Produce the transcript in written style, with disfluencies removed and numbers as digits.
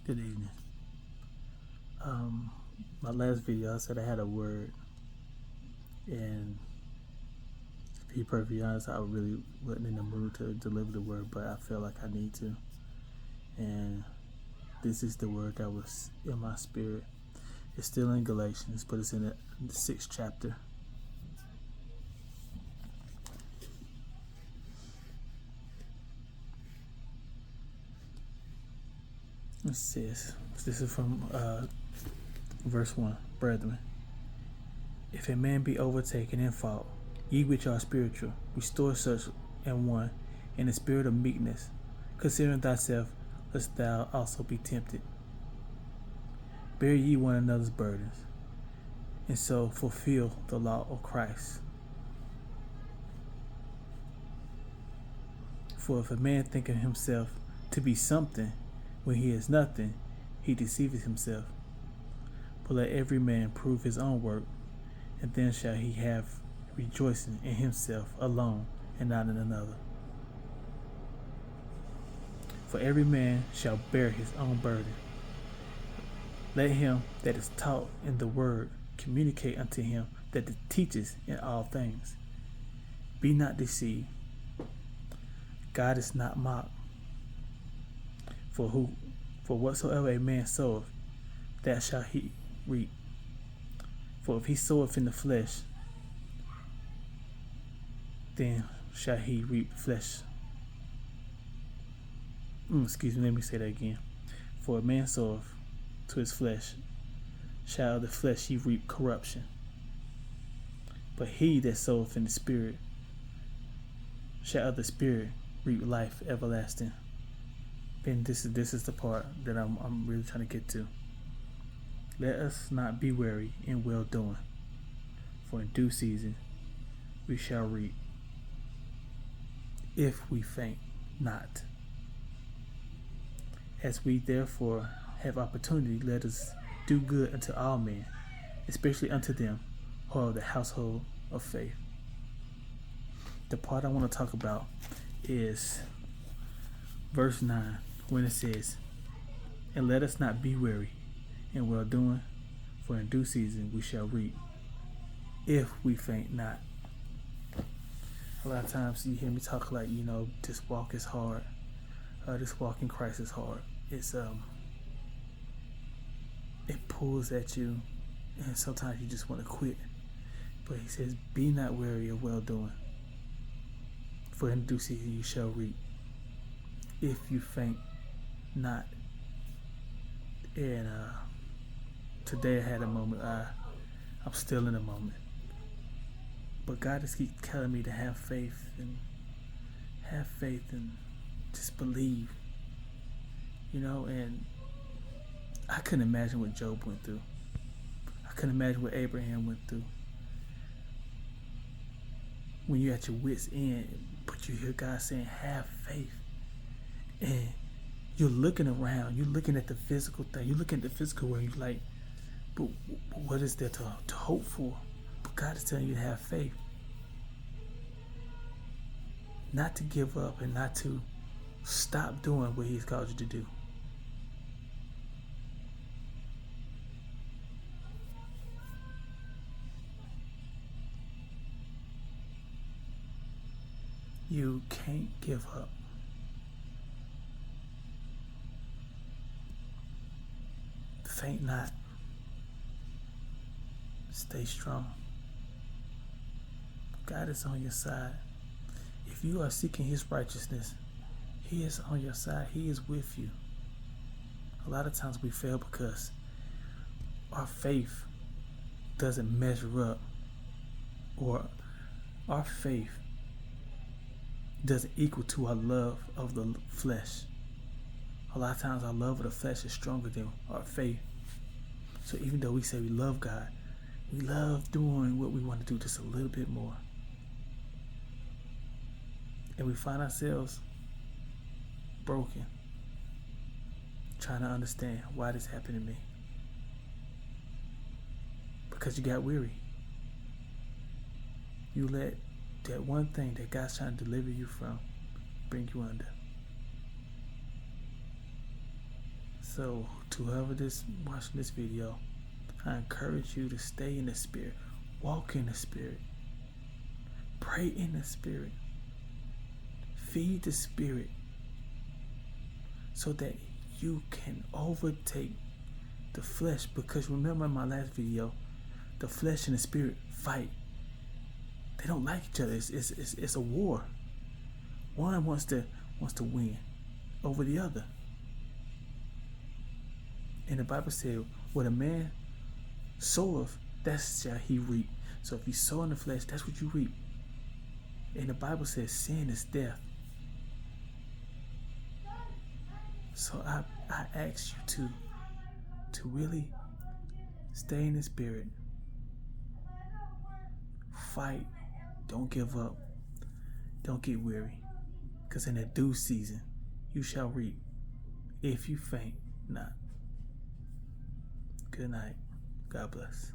Good evening. Um, my last video, I said I had a word, and to be perfectly honest, I really wasn't in the mood to deliver the word, but I feel like I need to. And this is the word that was in my spirit. It's still in Galatians, but it's in the 6th chapter. It says, this is from verse 1. Brethren, if a man be overtaken in fault, ye which are spiritual, restore such an one in the spirit of meekness, considering thyself, lest thou also be tempted. Bear ye one another's burdens, and so fulfill the law of Christ. For if a man think of himself to be something when he is nothing, he deceiveth himself. But let every man prove his own work, and then shall he have rejoicing in himself alone, and not in another. For every man shall bear his own burden. Let him that is taught in the word communicate unto him that teaches in all things. Be not deceived. God is not mocked. For whatsoever a man soweth, that shall he reap. For if he soweth in the flesh, then shall he reap flesh. Let me say that again. For a man soweth to his flesh, shall the flesh he reap corruption. But he that soweth in the Spirit, shall of the Spirit reap life everlasting. And this is the part that I'm really trying to get to. Let us not be weary in well doing, for in due season we shall reap, if we faint not. As we therefore have opportunity, let us do good unto all men, especially unto them who are of the household of faith. The part I want to talk about is verse 9, when it says, and let us not be weary in well doing, for in due season we shall reap, if we faint not. A lot of times you hear me talk like, this walk is hard. This walk in Christ is hard. It pulls at you, and sometimes you just want to quit. But he says, be not weary of well doing, for in due season you shall reap, if you faint not. And today I had a moment. I'm still in a moment, but God just keeps telling me to have faith and just believe, and I couldn't imagine what Job went through. I couldn't imagine what Abraham went through. When you're at your wit's end, but you hear God saying, have faith. And you're looking around, you're looking at the physical thing, you're looking at the physical world, you're like, but what is there to hope for? But God is telling you to have faith. Not to give up and not to stop doing what He's called you to do. You can't give up. Faint not. Stay strong. God is on your side. If you are seeking His righteousness, He is on your side. He is with you. A lot of times we fail because our faith doesn't measure up, or our faith doesn't equal to our love of the flesh. A lot of times our love of the flesh is stronger than our faith. So even though we say we love God, we love doing what we want to do just a little bit more. And we find ourselves broken, trying to understand why this happened to me. Because you got weary. You let that one thing that God's trying to deliver you from bring you under. So, to whoever is watching this video, I encourage you to stay in the Spirit, walk in the Spirit, pray in the Spirit, feed the Spirit, so that you can overtake the flesh. Because remember in my last video, the flesh and the spirit fight. They don't like each other. It's a war. One wants to win over the other. And the Bible said, what a man soweth, that shall he reap. So if you sow in the flesh, that's what you reap. And the Bible says sin is death. So I ask you to really stay in the Spirit. Fight. Don't give up. Don't get weary. Because in the due season, you shall reap if you faint not. Good night. God bless.